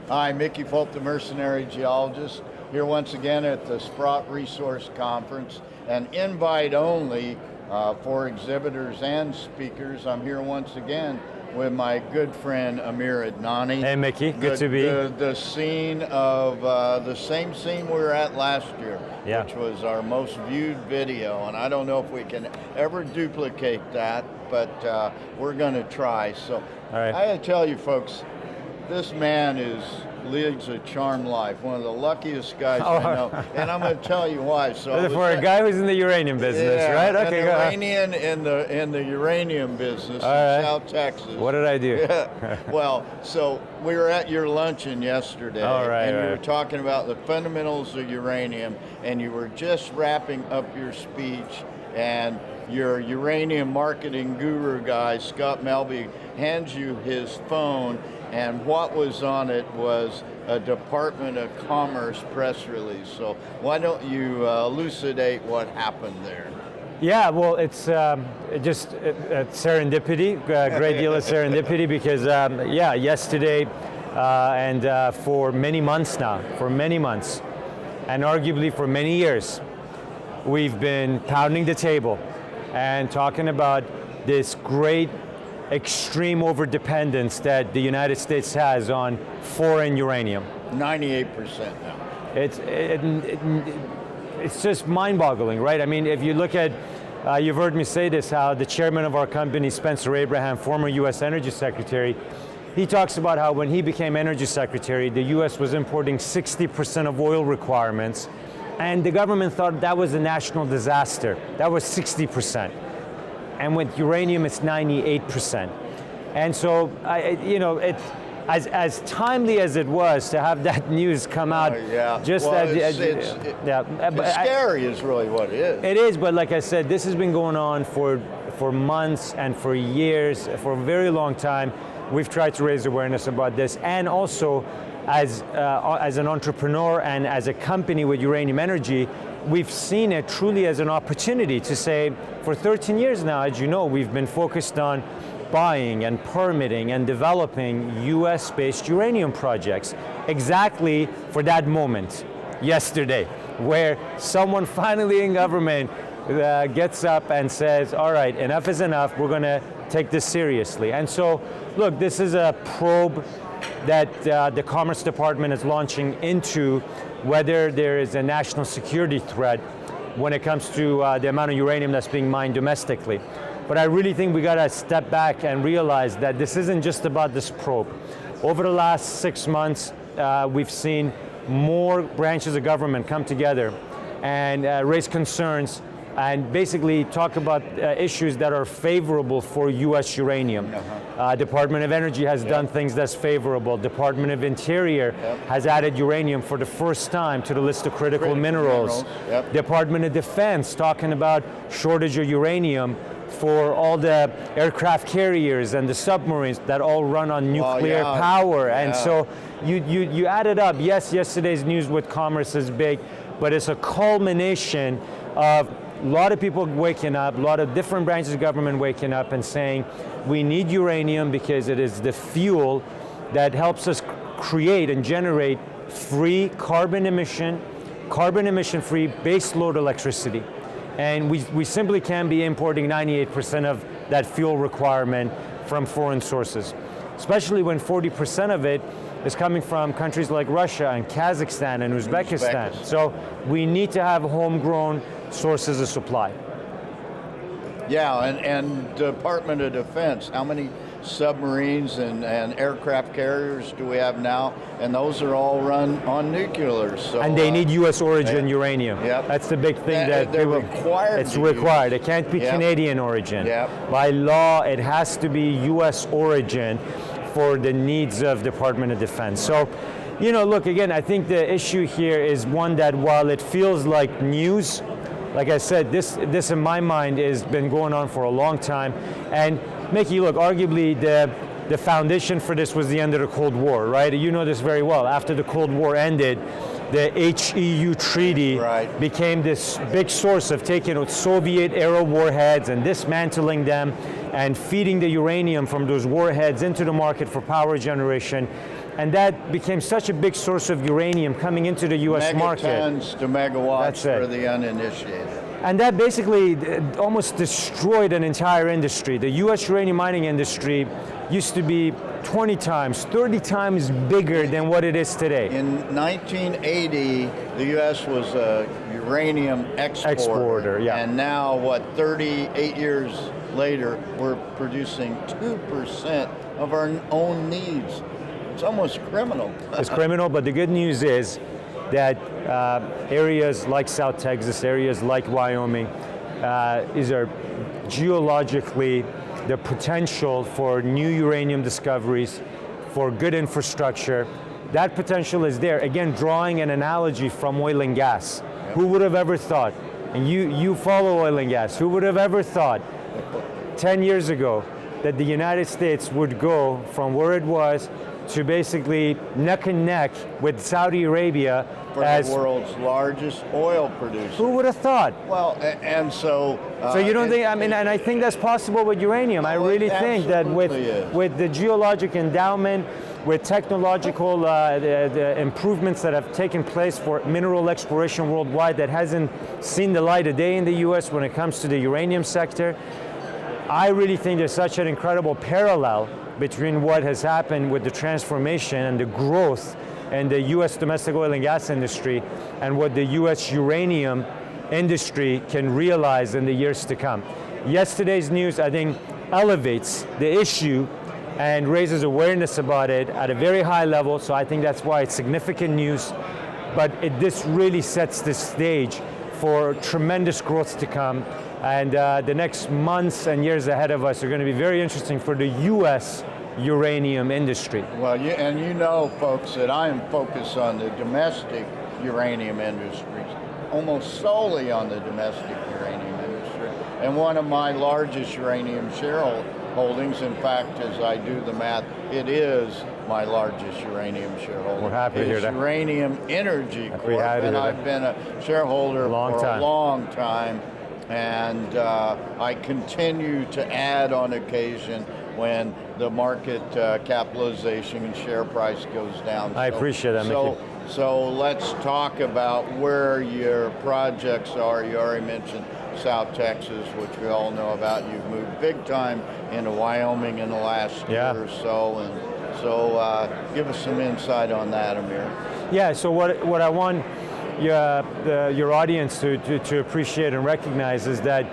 Hi, Mickey Fulp, the Mercenary Geologist, here once again at the Sprott Resource Conference, and invite only for exhibitors and speakers. I'm here once again with my good friend Amir Adnani. Hey Mickey, good to be. The scene of, the same scene we were at last year, which was our most viewed video, and I don't know if we can ever duplicate that, but we're going to try. So I gotta tell you folks, this man leads a charmed life, one of the luckiest guys I know, and I'm going to tell you why. So for a guy who's in the uranium business, right? Okay, an Iranian in the uranium business in South Texas. What did I do? Well, so we were at your luncheon yesterday, and you were talking about the fundamentals of uranium, and you were just wrapping up your speech, and your uranium marketing guru guy, Scott Melby, hands you his phone, and what was on it was a Department of Commerce press release. So why don't you elucidate what happened there? Yeah, well, it's just serendipity, a great deal of serendipity, because yesterday and for many months now, and arguably for many years, we've been pounding the table and talking about this great extreme overdependence that the United States has on foreign uranium. 98% now. It's just mind-boggling, right? I mean, if you look at, you've heard me say this, how the chairman of our company, Spencer Abraham, former U.S. Energy Secretary, he talks about how when he became Energy Secretary, the U.S. was importing 60% of oil requirements, and the government thought that was a national disaster. That was 60%. And with uranium, it's 98%. And so, as timely as it was to have that news come out, it's scary is really what it is. It is, but like I said, this has been going on for months and for years, for a very long time. We've tried to raise awareness about this, and also as an entrepreneur and as a company with Uranium Energy, we've seen it truly as an opportunity to say, for 13 years now, as you know, we've been focused on buying and permitting and developing US-based uranium projects, exactly for that moment, yesterday, where someone finally in government gets up and says, all right, enough is enough, we're going to take this seriously. And so, look, this is a probe that the Commerce Department is launching into whether there is a national security threat when it comes to the amount of uranium that's being mined domestically. But I really think we got to step back and realize that this isn't just about this probe. Over the last 6 months, we've seen more branches of government come together and raise concerns and basically talk about issues that are favorable for U.S. uranium. Department of Energy has done things that's favorable. Department of Interior has added uranium for the first time to the list of critical minerals. Department of Defense talking about shortage of uranium for all the aircraft carriers and the submarines that all run on nuclear power. And so you add it up. Yes, yesterday's news with commerce is big, but it's a culmination of a lot of people waking up, a lot of different branches of government waking up and saying, we need uranium because it is the fuel that helps us create and generate free carbon emission-free base load electricity. And we simply can't be importing 98% of that fuel requirement from foreign sources, especially when 40% of it is coming from countries like Russia and Kazakhstan and Uzbekistan. So we need to have homegrown sources of supply. Yeah, and Department of Defense, how many submarines and aircraft carriers do we have now? And those are all run on nuclear. So, and they need U.S. origin uranium. That's the big thing that they're required. It's required. It can't be Canadian origin. By law, it has to be U.S. origin for the needs of Department of Defense. So, look, again, I think the issue here is one that while it feels like news, like I said, this in my mind has been going on for a long time. And Mickey, look, arguably the foundation for this was the end of the Cold War, right? You know this very well. After the Cold War ended, the HEU treaty became this big source of taking Soviet-era warheads and dismantling them and feeding the uranium from those warheads into the market for power generation. And that became such a big source of uranium coming into the US market. Megatons to megawatts That's it. for the uninitiated. And that basically almost destroyed an entire industry. The US uranium mining industry used to be 20 times, 30 times bigger than what it is today. In 1980, the U.S. was a uranium exporter. Yeah. And now, 38 years later, we're producing 2% of our own needs. It's almost criminal. It's criminal, but the good news is that areas like South Texas, areas like Wyoming, are geologically the potential for new uranium discoveries, for good infrastructure. That potential is there. Again, drawing an analogy from oil and gas. Yep. Who would have ever thought, and you follow oil and gas, who would have ever thought 10 years ago that the United States would go from where it was to basically neck and neck with Saudi Arabia as the world's largest oil producer. Who would have thought? Well, and so... so you don't think, and I think that's possible with uranium. I really think that with the geologic endowment, with technological the improvements that have taken place for mineral exploration worldwide that hasn't seen the light of day in the US when it comes to the uranium sector, I really think there's such an incredible parallel between what has happened with the transformation and the growth in the US domestic oil and gas industry and what the US uranium industry can realize in the years to come. Yesterday's news, I think, elevates the issue and raises awareness about it at a very high level, so I think that's why it's significant news. But this really sets the stage for tremendous growth to come. And the next months and years ahead of us are going to be very interesting for the U.S. uranium industry. Well, you know, folks, that I am focused on the domestic uranium industry, almost solely on the domestic uranium industry. And one of my largest uranium shareholdings, in fact, as I do the math, it is my largest uranium shareholder. We're happy to hear that. Uranium Energy Corp, and I've been a shareholder for a long time. And I continue to add on occasion when the market capitalization and share price goes down. I appreciate that, Mickey. So let's talk about where your projects are. You already mentioned South Texas, which we all know about. You've moved big time into Wyoming in the last year or so. And so give us some insight on that, Amir. Yeah, so what I want your audience to appreciate and recognize is that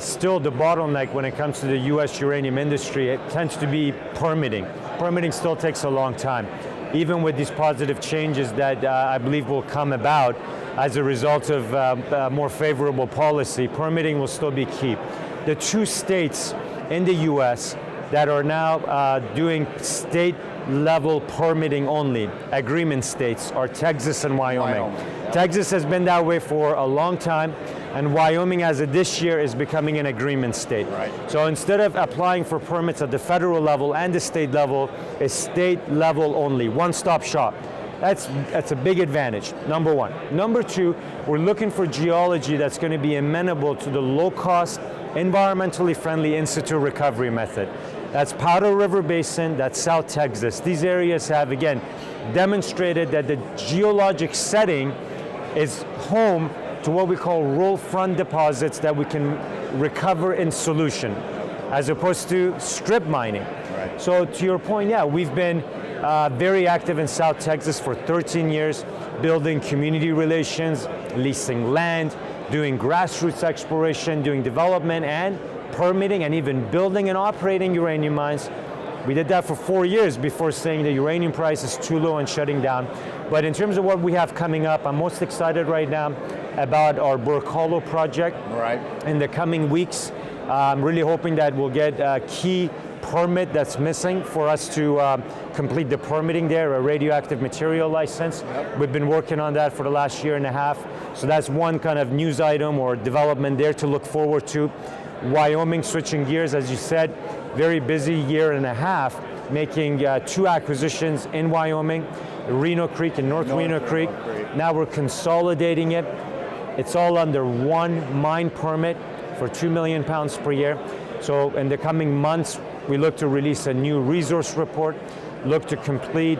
still the bottleneck when it comes to the U.S. uranium industry, it tends to be permitting. Permitting still takes a long time. Even with these positive changes that I believe will come about as a result of more favorable policy, permitting will still be key. The two states in the U.S. that are now doing state level permitting only, agreement states, are Texas and Wyoming. Texas has been that way for a long time, and Wyoming as of this year is becoming an agreement state. Right. So instead of applying for permits at the federal level and the state level, it's state level only, one-stop shop. That's a big advantage, number one. Number two, we're looking for geology that's going to be amenable to the low-cost, environmentally friendly in-situ recovery method. That's Powder River Basin, that's South Texas. These areas have, again, demonstrated that the geologic setting is home to what we call roll front deposits that we can recover in solution, as opposed to strip mining. Right. So to your point, yeah, we've been very active in South Texas for 13 years, building community relations, leasing land, doing grassroots exploration, doing development and permitting, and even building and operating uranium mines. We did that for 4 years before saying the uranium price is too low and shutting down. But in terms of what we have coming up, I'm most excited right now about our Burke Hollow project. Right. In the coming weeks. I'm really hoping that we'll get a key permit that's missing for us to complete the permitting there, a radioactive material license. Yep. We've been working on that for the last year and a half. So that's one kind of news item or development there to look forward to. Wyoming, switching gears, as you said, very busy year and a half, making 2 acquisitions in Wyoming, Reno Creek and North Reno Creek. Now we're consolidating it. It's all under one mine permit for 2 million pounds per year. So in the coming months, we look to release a new resource report. look to complete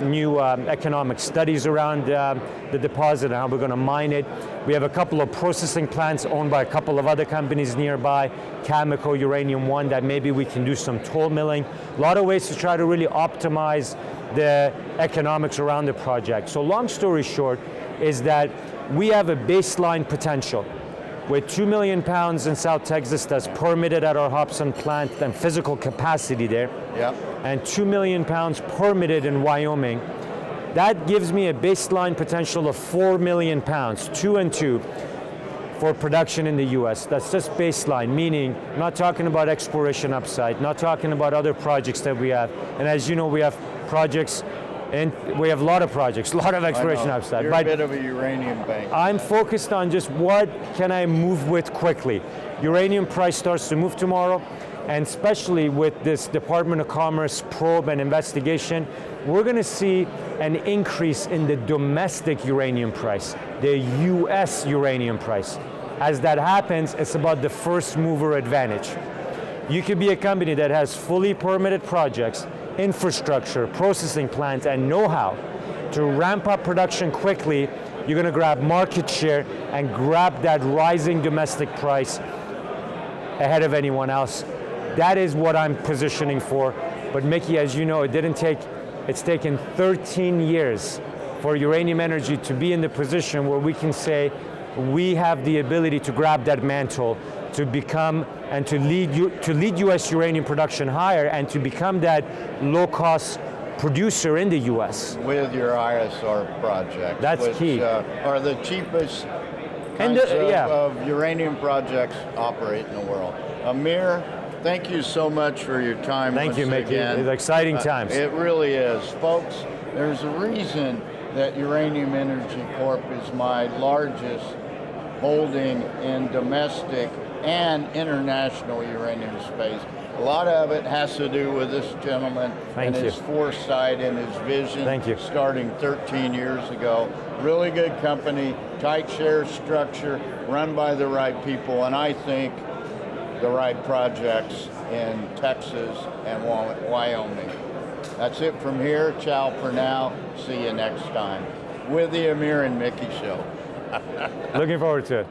new economic studies around the deposit and how we're going to mine it. We have a couple of processing plants owned by a couple of other companies nearby, Cameco, Uranium One, that maybe we can do some toll milling. A lot of ways to try to really optimize the economics around the project. So long story short is that we have a baseline potential with 2 million pounds in South Texas that's permitted at our Hobson plant and physical capacity there, and 2 million pounds permitted in Wyoming. That gives me a baseline potential of 4 million pounds, 2 and 2, for production in the US. That's just baseline, meaning not talking about exploration upside, not talking about other projects that we have. And as you know, we have projects, and we have a lot of projects, a lot of exploration upside. You're a bit of a uranium bank. I'm focused on just what can I move with quickly. Uranium price starts to move tomorrow, and especially with this Department of Commerce probe and investigation, we're going to see an increase in the domestic uranium price, the US uranium price. As that happens, it's about the first mover advantage. You could be a company that has fully permitted projects, infrastructure, processing plants, and know-how to ramp up production quickly. You're going to grab market share and grab that rising domestic price ahead of anyone else. That is what I'm positioning for. But Mickey, as you know, it's taken 13 years for Uranium Energy to be in the position where we can say we have the ability to grab that mantle, to become and to lead U.S. uranium production higher, and to become that low-cost producer in the U.S. With your ISR project. That's which, key. Are the cheapest kinds of uranium projects operate in the world. Amir, thank you so much for your time. Thank you, Mickey. Again. It's exciting times. It really is. Folks, there's a reason that Uranium Energy Corp is my largest holding in domestic and international uranium space. A lot of it has to do with this gentleman and his foresight and his vision starting 13 years ago. Really good company, tight share structure, run by the right people, and I think the right projects in Texas and Wyoming. That's it from here. Ciao for now. See you next time with the Amir and Mickey Show. Looking forward to it.